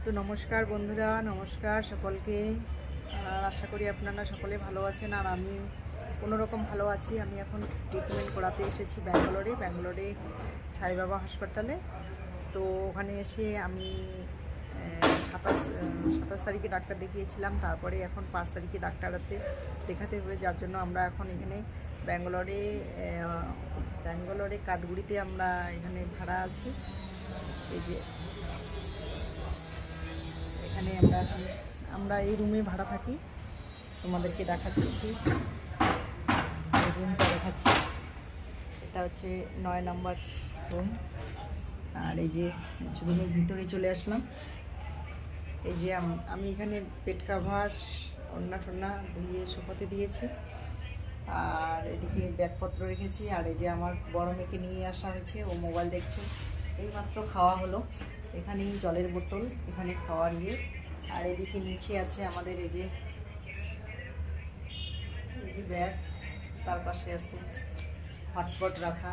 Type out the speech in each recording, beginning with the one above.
তো নমস্কার বন্ধুরা, নমস্কার সকলকে। আশা করি আপনারা সকলে ভালো আছেন, আর আমি কোনো রকম ভালো আছি। আমি এখন ট্রিটমেন্ট করাতে এসেছি ব্যাঙ্গালোরে সাইবাবা হাসপাতালে। তো ওখানে এসে আমি 27 তারিখে ডাক্তার দেখিয়েছিলাম। তারপরে এখন 5 তারিখে ডাক্তার আসতে দেখাতে হবে, যার জন্য আমরা এখন এখানে ব্যাঙ্গালোরে কাঠগুড়িতে আমরা এখানে ভাড়া আছি। এই যে এখানে আমরা এই রুমে ভাড়া থাকি। তোমাদেরকে দেখাচ্ছি, এই রুমটা দেখাচ্ছি। এটা হচ্ছে 9 নম্বর রুম। আর এই যে রুমের ভিতরে চলে আসলাম। এই যে আমি এখানে পেট কাভার ওড়না টোড়না ধুয়ে শুকোতে দিয়েছি, আর এদিকে ব্যাগপত্র রেখেছি। আর এই যে আমার বড় মেয়েকে নিয়ে আসা হয়েছে, ও মোবাইল দেখছে। এইমাত্র খাওয়া হলো। এখানেই জলের বোতল, এখানে খাওয়ার ইয়ে। আর এদিকে নিচে আছে আমাদের এই যে ব্যাগ, তার পাশে আছে হটপট রাখা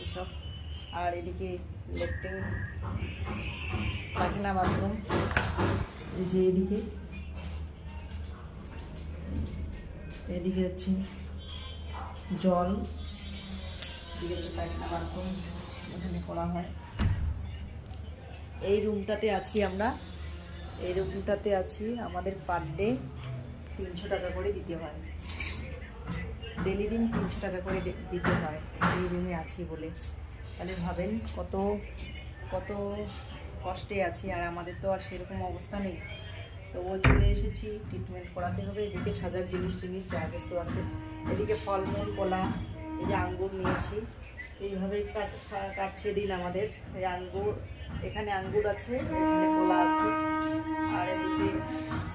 এসব। আর এদিকে লেট্রিন, পায়খানা, বাথরুম। এই যে এদিকে হচ্ছে জল, এদিকে হচ্ছে পায়খানা, বাথরুম এখানে করা হয়। এই রুমটাতে আছি আমরা, এই রুমটাতে আছি। আমাদের পার ডে 300 টাকা করে দিতে হয়, ডেলি দিন 300 টাকা করে দিতে হয় এই রুমে আছি বলে। তাহলে ভাবেন কত কষ্টে আছি। আর আমাদের তো আর সেরকম অবস্থা নেই। তো ও চলে এসেছি, ট্রিটমেন্ট করাতে হবে। এদিকে সাজার জিনিস যা কিছু আছে, এদিকে ফলমূল, কলা, এই যে আঙ্গুর নিয়েছি। এইভাবেই কাটছে দিন আমাদের। এই আঙ্গুর, এখানে আঙ্গুর আছে, এখানে কলা আছে। আর এদিকে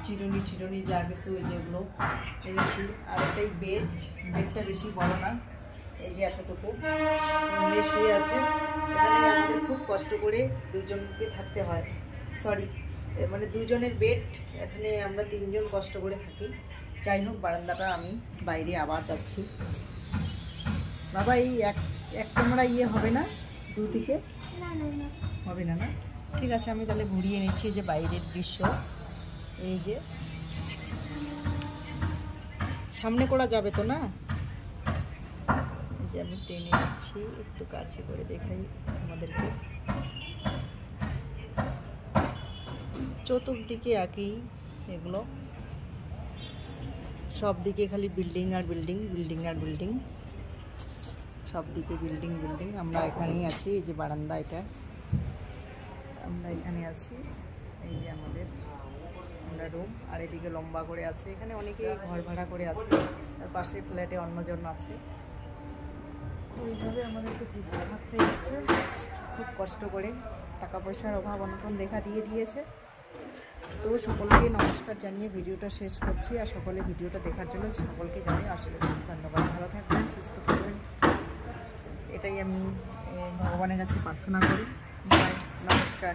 চিরুনি যা কিছু যেগুলো এনেছি। আর এটাই বেডটা বেশি বড় না, এই যে এতটুকু মেয়ে শুয়ে আছে। এখানে আমাদের খুব কষ্ট করে দুজনকে থাকতে হয়, মানে দুজনের বেড। এখানে আমরা 3 জন কষ্ট করে থাকি। যাই হোক, বারান্দাটা আমি বাইরে আবার যাচ্ছি। বাবা, এই এক ক্যামেরা হবে না, দুদিকে হবে না? না, ঠিক আছে, আমি তাহলে ঘুরিয়ে নিচ্ছি। যে বাইরের দৃশ্য, এই যে সামনে করা যাবে তো না? এই যে আমি টেনে নিচ্ছি, একটু কাছে করে দেখাই আমাদেরকে। চতুর্দিকে একই, এগুলো সব দিকে খালি বিল্ডিং আর বিল্ডিং, সব দিকে বিল্ডিং। আমরা এখানেই আছি, এই যে বারান্দা, এটা আমরা এখানে আছি। এই যে আমরা রুম। আর এদিকে লম্বা করে আছে, এখানে অনেকেই ঘর ভাড়া করে আছে। তার পাশে ফ্ল্যাটে অন্যজন আছে। এইভাবে আমাদেরকে থাকতে হচ্ছে খুব কষ্ট করে। টাকা পয়সার অভাব অনটন দেখা দিয়েছে। তো সকলকে নমস্কার জানিয়ে ভিডিওটা শেষ করছি। আর সকলে ভিডিওটা দেখার জন্য সকলকে জানিয়ে আসলে ধন্যবাদ। ভালো থাকবেন, সুস্থ থাকবেন, এটাই আমি ভগবানের কাছে প্রার্থনা করি। নমস্কার।